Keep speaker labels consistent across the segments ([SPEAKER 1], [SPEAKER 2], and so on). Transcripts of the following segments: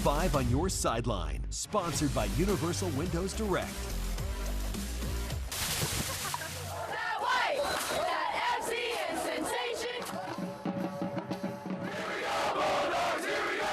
[SPEAKER 1] 5 on your sideline, sponsored by Universal Windows Direct.
[SPEAKER 2] That way! That FC and sensation! Here we go, Bulldogs! Here we go!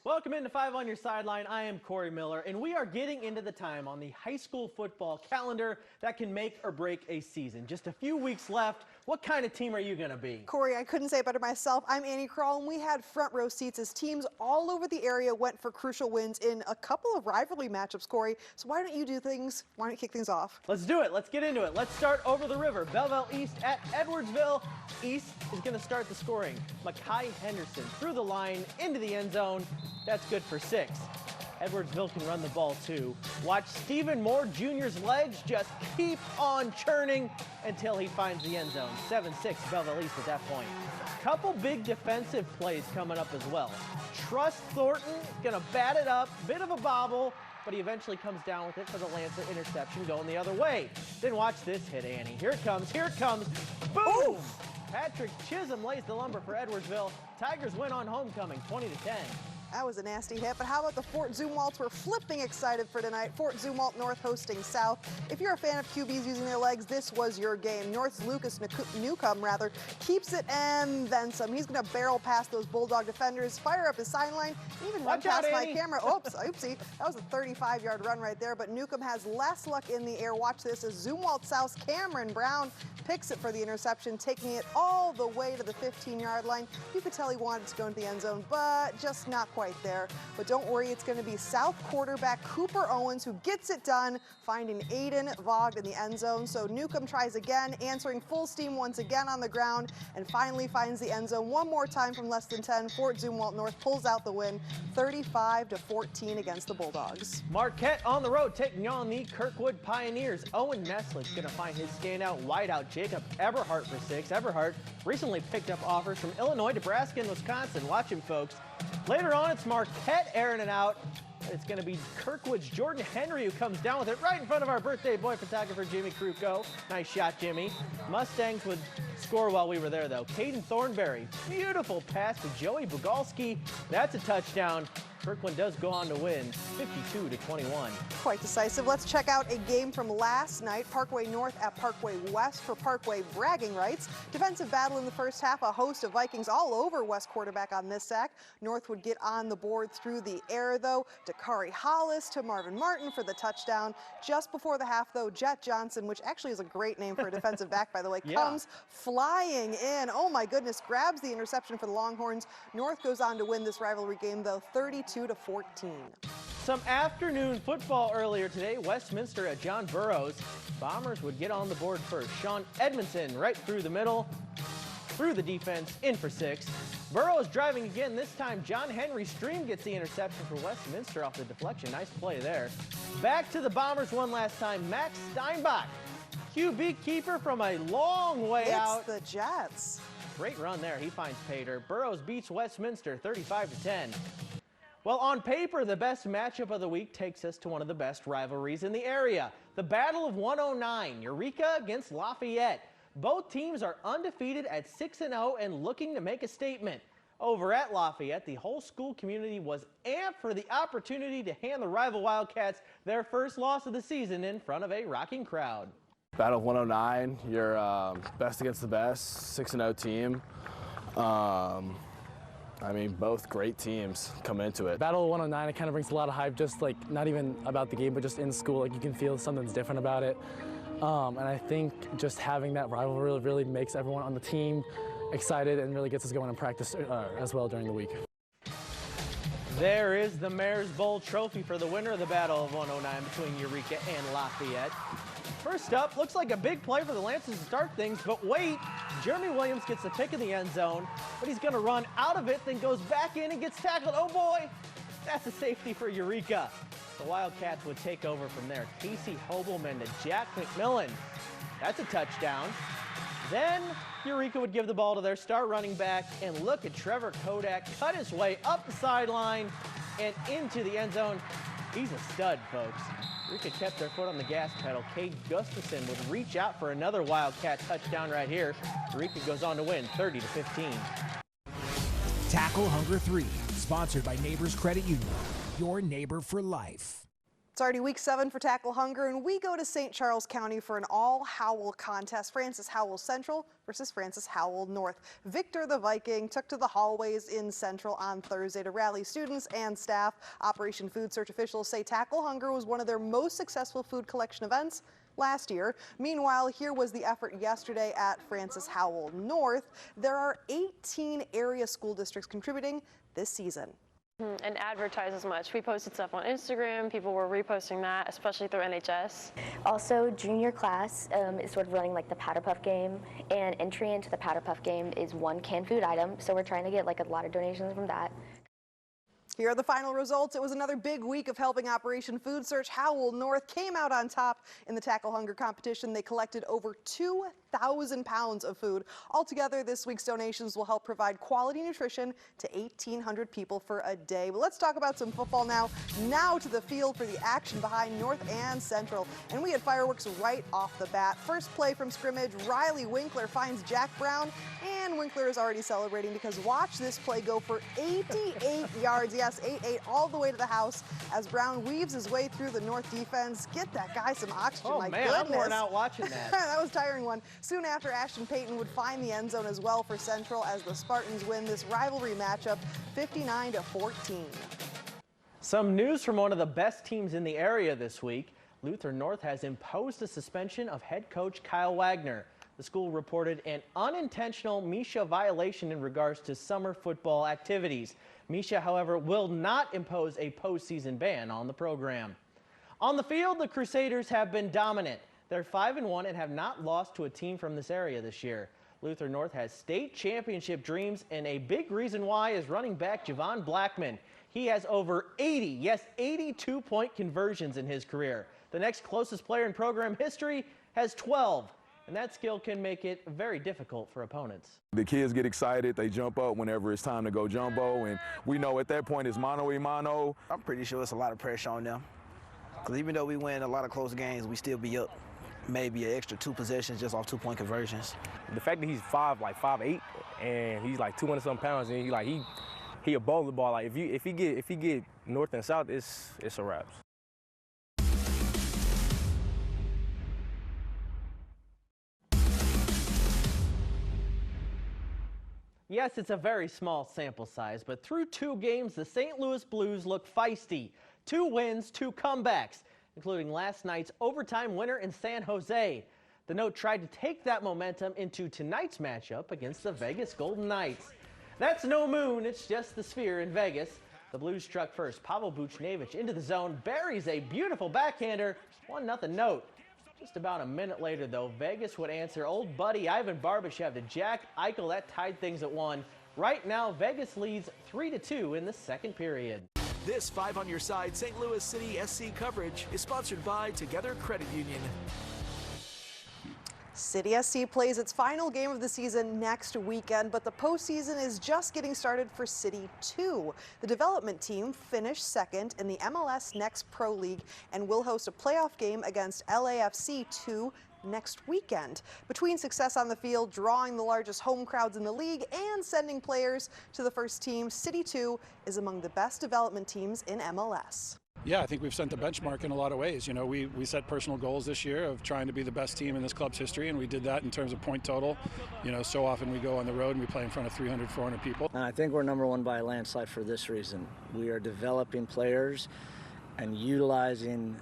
[SPEAKER 3] Welcome into 5 on your sideline. I am Corey Miller, and we are getting into the time on the high school football calendar that can make or break a season. Just a few weeks left. What kind of team are you going to be?
[SPEAKER 4] Corey, I couldn't say it better myself. I'm Annie Kroll, and we had front row seats as teams all over the area went for crucial wins in a couple of rivalry matchups, Corey. So why don't you do things? Why don't you kick things off?
[SPEAKER 3] Let's do it. Let's get into it. Let's start over the river. Belleville East at Edwardsville. East is going to start the scoring. Makai Henderson through the line into the end zone. That's good for 6. Edwardsville can run the ball too. Watch Stephen Moore Jr.'s legs just keep on churning until he finds the end zone. 7-6 Belleville East at that point. Couple big defensive plays coming up as well. Trust Thornton is going to bat it up, bit of a bobble, but he eventually comes down with it for the Lancer interception going the other way. Then watch this hit, Annie. Here it comes, boom! Oof. Patrick Chisholm lays the lumber for Edwardsville. Tigers win on homecoming, 20-10.
[SPEAKER 4] That was a nasty hit, but how about the Fort Zumwalts? We're flipping excited for tonight. Fort Zumwalt North hosting South. If you're a fan of QBs using their legs, this was your game. North's Lucas Newcomb, keeps it and then some. He's going to barrel past those Bulldog defenders, fire up his sideline, even run past my camera. Oops, oopsie. That was a 35-yard run right there, but Newcomb has less luck in the air. Watch this as Zumwalt South's Cameron Brown picks it for the interception, taking it all the way to the 15-yard line. You could tell he wanted to go into the end zone, but just not quite there. But don't worry, it's going to be South quarterback Cooper Owens who gets it done, finding Aiden Vogt in the end zone. So Newcomb tries again, answering full steam once again on the ground, and finally finds the end zone one more time from less than 10. Fort Zumwalt North pulls out the win, 35-14 against the Bulldogs.
[SPEAKER 3] Marquette on the road taking on the Kirkwood Pioneers. Owen Neslick's going to find his standout wideout Jacob Eberhardt for 6. Eberhardt recently picked up offers from Illinois, Nebraska, and Wisconsin. Watch him, folks. Later on, it's Marquette airing it out. It's going to be Kirkwood's Jordan Henry who comes down with it right in front of our birthday boy photographer, Jimmy Kruko. Nice shot, Jimmy. Mustangs would score while we were there, though. Caden Thornberry, beautiful pass to Joey Bugalski. That's a touchdown. Kirkland does go on to win 52-21.
[SPEAKER 4] Quite decisive. Let's check out a game from last night. Parkway North at Parkway West for Parkway bragging rights. Defensive battle in the first half. A host of Vikings all over West quarterback on this sack. North would get on the board through the air, though. Dakari Hollis to Marvin Martin for the touchdown. Just before the half, though, Jet Johnson, which actually is a great name for a defensive back, by the way, comes flying in. Oh, my goodness. Grabs the interception for the Longhorns. North goes on to win this rivalry game, though, 32-14.
[SPEAKER 3] Some afternoon football earlier today. Westminster at John Burroughs. Bombers would get on the board first. Sean Edmondson right through the middle, through the defense, in for 6. Burroughs driving again. This time John Henry Stream gets the interception for Westminster off the deflection. Nice play there. Back to the Bombers one last time. Max Steinbach, QB keeper from a long way out.
[SPEAKER 4] It's the Jets.
[SPEAKER 3] Great run there. He finds Pater. Burroughs beats Westminster 35-10. Well, on paper, the best matchup of the week takes us to one of the best rivalries in the area. The Battle of 109, Eureka against Lafayette. Both teams are undefeated at 6-0 and looking to make a statement. Over at Lafayette, the whole school community was amped for the opportunity to hand the rival Wildcats their first loss of the season in front of a rocking crowd.
[SPEAKER 5] Battle of 109, you're best against the best, 6-0 team. I mean, both great teams come into it.
[SPEAKER 6] Battle of 109, it kind of brings a lot of hype, just like not even about the game, but just in school. Like you can feel something's different about it. And I think just having that rivalry really makes everyone on the team excited and really gets us going in practice as well during the week.
[SPEAKER 3] There is the Mayor's Bowl trophy for the winner of the Battle of 109 between Eureka and Lafayette. First up, looks like a big play for the Lancers to start things, but wait, Jeremy Williams gets the pick in the end zone, but he's going to run out of it, then goes back in and gets tackled. Oh boy, that's a safety for Eureka. The Wildcats would take over from there. Casey Hobelman to Jack McMillan. That's a touchdown. Then Eureka would give the ball to their star running back, and look at Trevor Kodak cut his way up the sideline and into the end zone. He's a stud, folks. Eureka kept their foot on the gas pedal. Cade Gustafson would reach out for another Wildcat touchdown right here. Eureka goes on to win 30-15.
[SPEAKER 1] Tackle Hunger 3, sponsored by Neighbors Credit Union, your neighbor for life.
[SPEAKER 4] It's already week 7 for Tackle Hunger, and we go to St. Charles County for an all-Howell contest. Francis Howell Central versus Francis Howell North. Victor the Viking took to the hallways in Central on Thursday to rally students and staff. Operation Food Search officials say Tackle Hunger was one of their most successful food collection events last year. Meanwhile, here was the effort yesterday at Francis Howell North. There are 18 area school districts contributing this season.
[SPEAKER 7] And advertise as much. We posted stuff on Instagram. People were reposting that, especially through NHS.
[SPEAKER 8] Also, junior class is sort of running like the Powder Puff game, and entry into the Powder Puff game is 1 canned food item. So we're trying to get like a lot of donations from that.
[SPEAKER 4] Here are the final results. It was another big week of helping Operation Food Search. Howell North came out on top in the Tackle Hunger competition. They collected over 2,000 pounds of food. Altogether, this week's donations will help provide quality nutrition to 1,800 people for a day. But let's talk about some football now. Now to the field for the action behind North and Central. And we had fireworks right off the bat. First play from scrimmage, Riley Winkler finds Jack Brown, and Winkler is already celebrating because watch this play go for 88 yards. Yes, 8-8 all the way to the house as Brown weaves his way through the North defense. Get that guy some oxygen,
[SPEAKER 3] Oh
[SPEAKER 4] my
[SPEAKER 3] man,
[SPEAKER 4] goodness.
[SPEAKER 3] I'm worn out watching that.
[SPEAKER 4] That was a tiring one. Soon after, Ashton Payton would find the end zone as well for Central as the Spartans win this rivalry matchup 59-14.
[SPEAKER 3] Some news from one of the best teams in the area this week. Luther North has imposed a suspension of head coach Kyle Wagner. The school reported an unintentional Misha violation in regards to summer football activities. Misha, however, will not impose a postseason ban on the program. On the field, the Crusaders have been dominant. They're 5-1 and have not lost to a team from this area this year. Luther North has state championship dreams, and a big reason why is running back Javon Blackman. He has over 80, yes, 82-point conversions in his career. The next closest player in program history has 12. And that skill can make it very difficult for opponents.
[SPEAKER 9] The kids get excited. They jump up whenever it's time to go jumbo, and we know at that point it's mano-a-mano.
[SPEAKER 10] I'm pretty sure it's a lot of pressure on them. Because even though we win a lot of close games, we still be up maybe an extra 2 possessions just off 2-point conversions.
[SPEAKER 11] The fact that he's 5'8", and he's like 200-something pounds, and he a bowler ball. Like if he get north and south, it's a wrap.
[SPEAKER 3] Yes, it's a very small sample size, but through 2 games, the St. Louis Blues look feisty. 2 wins, 2 comebacks, including last night's overtime winner in San Jose. The Note tried to take that momentum into tonight's matchup against the Vegas Golden Knights. That's no moon, it's just the Sphere in Vegas. The Blues struck first. Pavel Buchnevich into the zone, buries a beautiful backhander, 1-0 Note. Just about a minute later, though, Vegas would answer old buddy Ivan Barbashev to Jack Eichel. That tied things at 1. Right now, Vegas leads 3-2 in the second period.
[SPEAKER 1] This 5 on Your Side St. Louis City SC coverage is sponsored by Together Credit Union.
[SPEAKER 4] City SC plays its final game of the season next weekend, but the postseason is just getting started for City 2. The development team finished second in the MLS Next Pro League and will host a playoff game against LAFC 2 next weekend. Between success on the field, drawing the largest home crowds in the league, and sending players to the first team, City 2 is among the best development teams in MLS.
[SPEAKER 12] Yeah, I think we've set the benchmark in a lot of ways. You know, we set personal goals this year of trying to be the best team in this club's history, and we did that in terms of point total. You know, so often we go on the road and we play in front of 300, 400 people.
[SPEAKER 13] And I think we're number 1 by a landslide for this reason. We are developing players and utilizing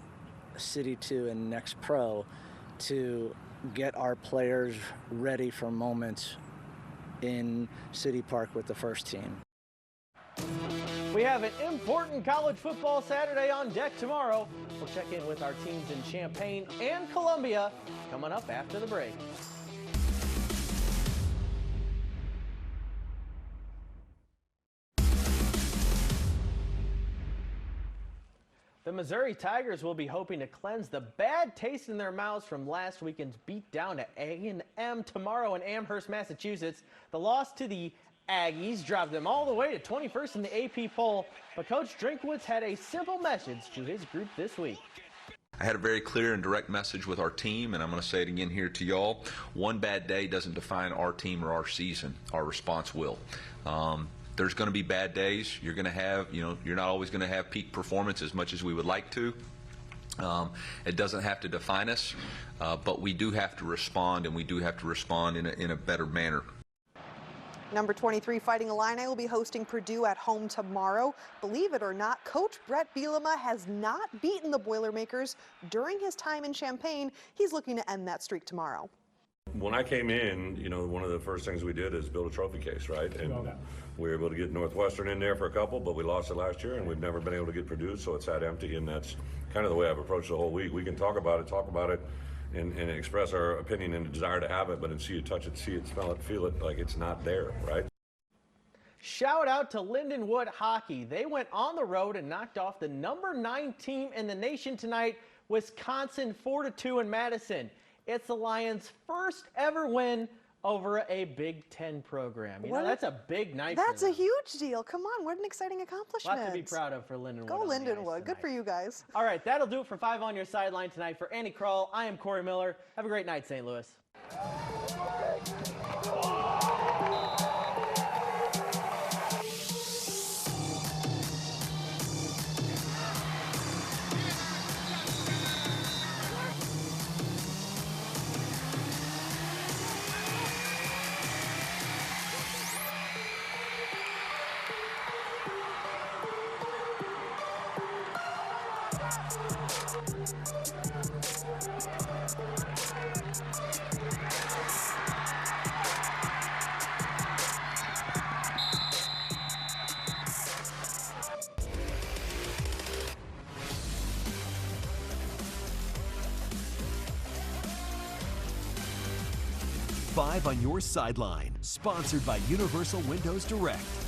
[SPEAKER 13] City 2 and Next Pro to get our players ready for moments in City Park with the first team.
[SPEAKER 3] We have an important college football Saturday on deck tomorrow. We'll check in with our teams in Champaign and Columbia coming up after the break. The Missouri Tigers will be hoping to cleanse the bad taste in their mouths from last weekend's beatdown to A&M tomorrow in Amherst, Massachusetts. The loss to the Aggies dropped them all the way to 21st in the AP poll, but Coach Drinkwitz had a simple message to his group this week.
[SPEAKER 14] I had a very clear and direct message with our team, and I'm going to say it again here to y'all. One bad day doesn't define our team or our season. Our response will. There's going to be bad days. You're going to have, you're not always going to have peak performance as much as we would like to. It doesn't have to define us, but we do have to respond, and we do have to respond in a better manner.
[SPEAKER 4] Number 23 Fighting Illini will be hosting Purdue at home tomorrow. Believe it or not, Coach Brett Bielema has not beaten the Boilermakers during his time in Champaign. He's looking to end that streak tomorrow.
[SPEAKER 15] When I came in, one of the first things we did is build a trophy case, right? And we were able to get Northwestern in there for a couple, but we lost it last year, and we've never been able to get Purdue, so it's sat empty, and that's kind of the way I've approached the whole week. We can talk about it, and express our opinion and desire to have it, but until you touch it, see it, smell it, feel it, like it's not there, right?
[SPEAKER 3] Shout out to Lindenwood Hockey. They went on the road and knocked off the number 9 team in the nation tonight, Wisconsin 4-2 in Madison. It's the Lions' first ever win over a Big Ten program. That's a big night.
[SPEAKER 4] That's a huge deal. Come on, what an exciting accomplishment.
[SPEAKER 3] Lot to be proud of for Lindenwood.
[SPEAKER 4] Go Lindenwood. Good for you guys.
[SPEAKER 3] All right, that'll do it for 5 on your sideline tonight. For Andy Kroll, I am Corey Miller. Have a great night, St. Louis.
[SPEAKER 16] 5 on your sideline, sponsored by Universal Windows Direct.